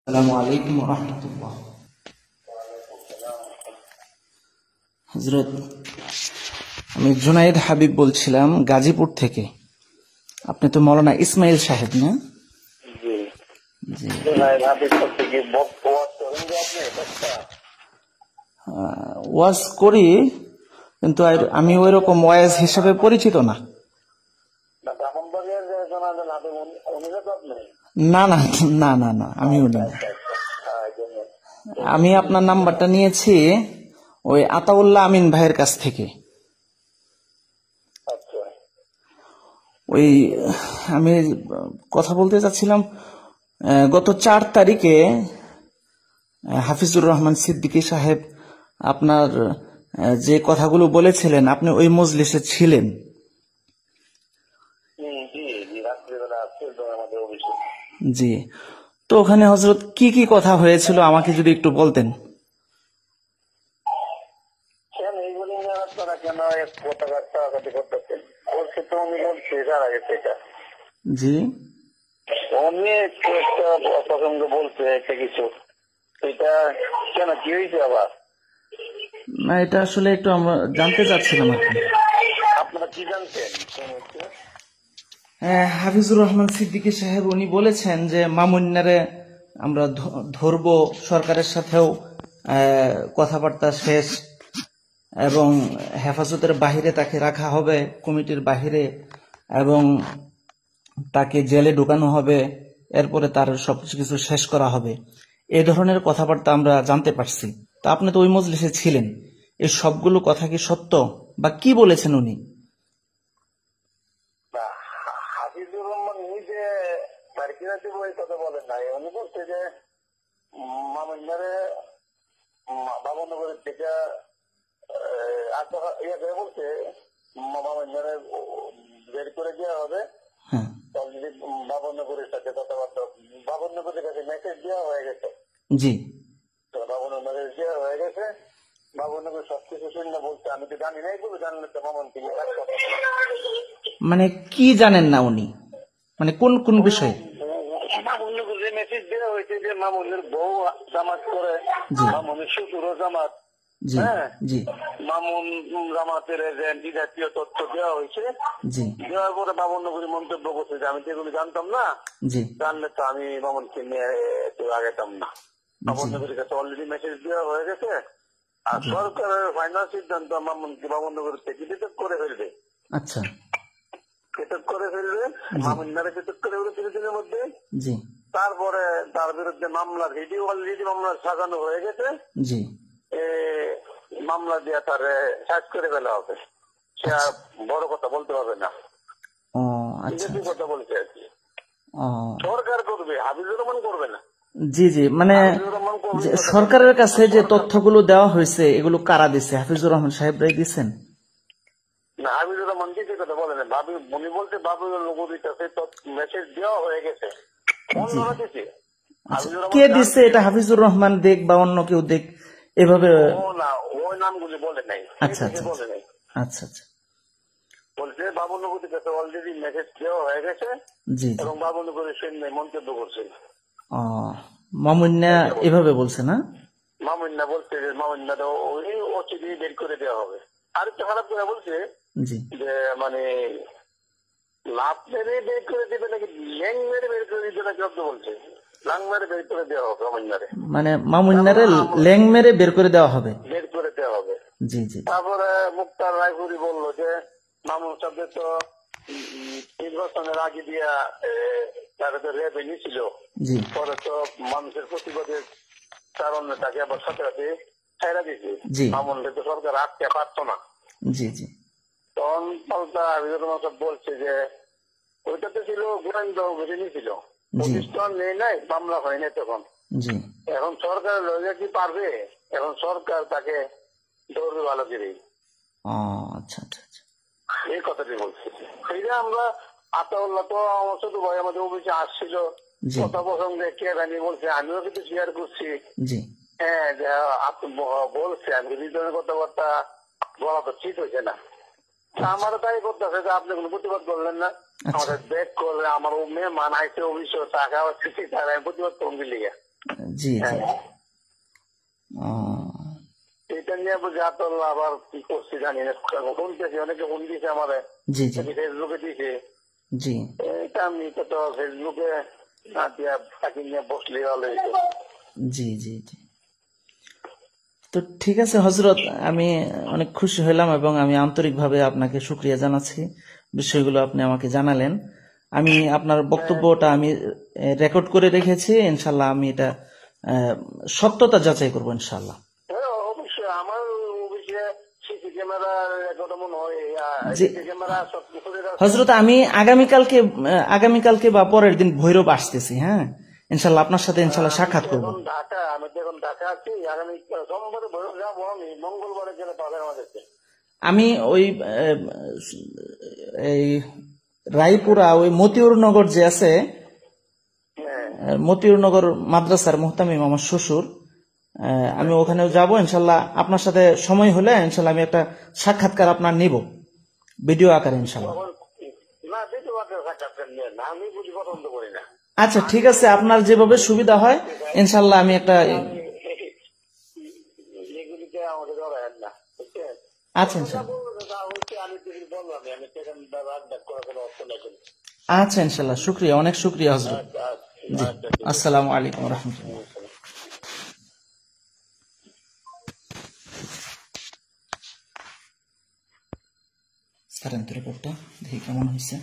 আসসালামু আলাইকুম ওয়া রাহমাতুল্লাহ। হযরত, আমি জুনায়েদ হাবিব বলছিলাম গাজীপুর থেকে। আপনি তো মৌলানা ইসমাইল সাহেব না? জি, জি। জুনায়েদ হাবিব থেকে ওয়াজ করেন যে আপনি ওয়াজ করি, কিন্তু আমি ওই রকম ওয়াজ হিসেবে পরিচিত না। ব্রাহ্মণবাড়িয়ার যে জুনায়েদ হাবিব উনি তো আপনি? না না না না না, আমি উনি না। আমি আপনার নাম্বারটা নিয়েছি ওই আতাউল্লাহ আমিন ভাইয়ের কাছ থেকে। আচ্ছা, ওই আমি কথা বলতে চাচ্ছিলাম, গত 4 তারিখে হাফিজুর রহমান সিদ্দিকী সাহেব আপনার যে কথাগুলো বলেছিলেন, আপনি ওই মজলিসে ছিলেন। জি জি, রাত্রিবেলা আসছে তো আমাদের অফিসে। জি, তো ওখানে হযরত কি কি কথা হয়েছিল আমাকে যদি একটু বলতেন। কেন এইগুলি নিয়ে আপনারা কেন এক কথাবার্তা করতেছেন? বলছে তো উনি বলছে যার আগে সেটা জি, উনি একটু একটা প্রসঙ্গ বলছে একটা কিছু, সেটা কেন কি হয়েছে আবার? না, এটা আসলে একটু আমরা জানতে চাচ্ছিলাম আর কি। আপনারা কি জানতেন? হাফিজুর রহমান সিদ্দিকী সাহেব উনি বলেছেন যে মামুন্নারে আমরা ধরবো, সরকারের সাথেও কথাবার্তা শেষ, এবং হেফাজতের বাহিরে তাকে রাখা হবে, কমিটির বাহিরে, এবং তাকে জেলে ঢুকানো হবে, এরপরে তার সবকিছু শেষ করা হবে। এই ধরনের কথাবার্তা আমরা জানতে পারছি। তা আপনি তো ওই মজলিসে ছিলেন, এই সবগুলো কথা কি সত্য, বা কি বলেছেন উনি? হাফিজুর রহমান নিজে তারকিরা দিব এই কথা বলেন নাই। উনি বলছে যে মামুন্নারে বাবনগরের থেকে ইয়ে করে বলছে মামুন্নারে বের করে দেওয়া হবে। হ্যাঁ, অলরেডি বাবনগরের সাথে কথাবার্তা, বাবনগরের কাছে মেসেজ দেওয়া হয়ে গেছে। জি, তো বাবনগরের দেওয়া হয়ে গেছে, বাবনগর সবকিছু শুনে বলছে আমি তো জানি না, এগুলো জানলে তো মামুন থেকে মানে কি জানেন না উনি, মানে কোন কোন বিষয়ে? মামুনের যে মেসেজ দেওয়া হয়েছে যে মামুনের বউ জামাত করে, জি, মামুনের শ্বশুরও জামাত, জি, হ্যাঁ, জি, মামুন জামাতের এজেন্ট, এই জাতীয় তথ্য দেওয়া হয়েছে। জি, দেওয়ার পরে বাবনগরী মন্তব্য করছে যে আমি তো এগুলো জানতাম না, জি, জানলে তো আমি মামুনকে নিয়ে একটু আগেতাম না। বাবনগরীর কাছে অলরেডি মেসেজ দেওয়া হয়ে গেছে, আর জি। সরকারের ফাইনাল সিদ্ধান্ত মামুনকে বাবনগরী থেকে ডিটেক্ট করে ফেলবে, আচ্ছা, ডিটেক্ট করে ফেলবে, মামুনারে ডিটেক্ট করে ফেলবে 3 দিনের মধ্যে। জি, তারপরে তার বিরুদ্ধে মামলা অলরেডি মামলা সাজানো হয়ে গেছে, জি, মামলা দিয়ে তার শেষ করে ফেলা হবে। সে আর বড় কথা বলতে পারবে না, ও আচ্ছা, বিজেপি কথা বলছে আর কি। ও সরকার করবে, হাফিজুর রহমান করবে না। জি, জি, মানে হাফিজুর রহমান করবে যে সরকারের কাছে যে তথ্যগুলো দেওয়া হয়েছে, এগুলো কারা দিচ্ছে? হাফিজুর রহমান সাহেবরাই দিচ্ছেন? না, হাফিজুর রহমান কিছু কথা বলে না। উনি বলছে বাবুর লোক দিতেছে, মেসেজ দেওয়া হয়ে গেছে, অন্যরা দিচ্ছে। আচ্ছা, কে দিচ্ছে এটা? হাফিজুর রহমান দেখ বা অন্য কেউ দেখ, এভাবে? ও না, ওই নামগুলি বলে নাই, আচ্ছা, আচ্ছা, বলে নাই। আচ্ছা, আচ্ছা, বলছে বাবুনগরীর কাছে অলরেডি মেসেজ দেওয়া হয়ে গেছে, জি, জি, এবং বাবুনগরীর সৈন্য মন্তব্য করছে। ও মামুন্না এভাবে বলছে না? মামুন্না বলছে যে মামুন্না ওই ওটিপি বের করে দেওয়া হবে। আর একটু খারাপ করে বলছে জি, যে মানে লাভ মেরে বের করে দেবে নাকি ল্যাং মেরে বের করে দিতে নাকি শব্দ বলছে, লাং মেরে বের করে দেওয়া হবে মামুন্নারে, মানে মামুন্নারে ল্যাং মেরে বের করে দেওয়া হবে। বের করে দেওয়া হবে। জি, জি, তারপরে মুক্তার রায়পুরি বললো যে মামুন সাহেব তো নির্বাচনের আগে দিয়া তাকে তো রেবে নিয়েছিল, জি, পরে তো মানুষের প্রতিবাদের কারণে তাকে আবার সাথে সাথে ছেড়া দিয়েছে। জি, মামুনকে তো সরকার আটকে পারতো না। জি, জি, তখন পাল্টা হাফিজুর রহমান সাহেব বলছে যে ওইটাতে ছিল গোয়েন্দা অভিযান ছিল, প্রতিষ্ঠান নেই নাই, মামলা হয় নাই তখন। জি, এখন সরকার লইয়া কি পারবে? এখন সরকার তাকে ধরবে ভালো করে, ও আচ্ছা, আচ্ছা, আচ্ছা, এই কথাটি বলছে। সেইটা আমরা আতাউল্লাহ তো আমার ছোট ভাই আমাদের অফিসে আসছিল, জি, কথা প্রসঙ্গে কে জানি বলছে, আমিও কিন্তু শেয়ার করছি। জি, হ্যাঁ, আপনি বলছে আমি রিজনের কথাবার্তা বলা তো ঠিক হয়েছে না। আমারও তাই করতেছে যে আপনি কোনো প্রতিবাদ করলেন না, আমাদের ব্যাগ করলে আমার মেয়ে মানাইছে অফিসে টাকা হচ্ছে, তার আমি প্রতিবাদ করুন লিগে। জি জি। হ্যাঁ, আহ, এটা নিয়ে বুঝে আতল্লা আবার কি করছি জানি না, শুনতেছি অনেকে ফোন দিয়েছে আমারে, জি জি ফেসবুকে দিয়েছে। জি এটা আমি তো ফেসবুকে না দিয়া তাকে নিয়ে বসলে ভালো হইতো। জি জি জি। তো ঠিক আছে হজরত, আমি অনেক খুশি হলাম এবং আমি আন্তরিকভাবে আপনাকে শুকরিয়া জানাচ্ছি বিষয়গুলো আপনি আমাকে জানালেন। আমি আপনার বক্তব্যটা আমি রেকর্ড করে রেখেছি, ইনশাল্লাহ আমি এটা সত্যতা যাচাই করবো ইনশাল্লাহ। হ্যাঁ, অবশ্যই আমার অফিসে সিসি ক্যামেরা কথা মনে হয়, জি সিসি ক্যামেরা সব কিছু হজরত, আমি আগামীকালকে বা পরের দিন ভৈরব আসতেছি। হ্যাঁ, ইনশাল্লাহ আপনার সাথে ইনশাল্লাহ সাক্ষাৎ করব। আমি তো এখন ঢাকা আছি, আগামী সোমবারে ভৈরব যাবো, আমি মঙ্গলবারে গেলে পাবেন আমাদেরকে। আমি ওই এই রায়পুরা ওই মতিউরনগর যে আছে, হ্যাঁ, মতিউরনগর মাদ্রাসার মুহতামিম আমার শ্বশুর, আমি ওখানেও যাব ইনশাল্লাহ। আপনার সাথে সময় হলে ইনশাল্লাহ আমি একটা সাক্ষাৎকার আপনার নিব ভিডিও আকারে ইনশাল্লাহ। তখন না দিতে পারতে সাক্ষাৎকার নিয়ে না, আমি বুঝি পছন্দ করি না। আচ্ছা ঠিক আছে, আপনার যেভাবে সুবিধা হয় ইনশাল্লাহ আমি একটা। এগুলিতে আমাকে ধরেন না, বুঝছেন? আচ্ছা ইনশাল্লাহ। যা হচ্ছে আমি তুমি বললাম, আমি সেখানে রাগ করার কোনো অর্থ নাই। আচ্ছা ইনশাল্লাহ, শুক্রিয়া, অনেক শুক্রিয়া হজরত। জি, আসসালামু আলাইকুম রহমতুল্লাহ। স্যার রেকর্ডটা দেখি কেমন হয়েছে।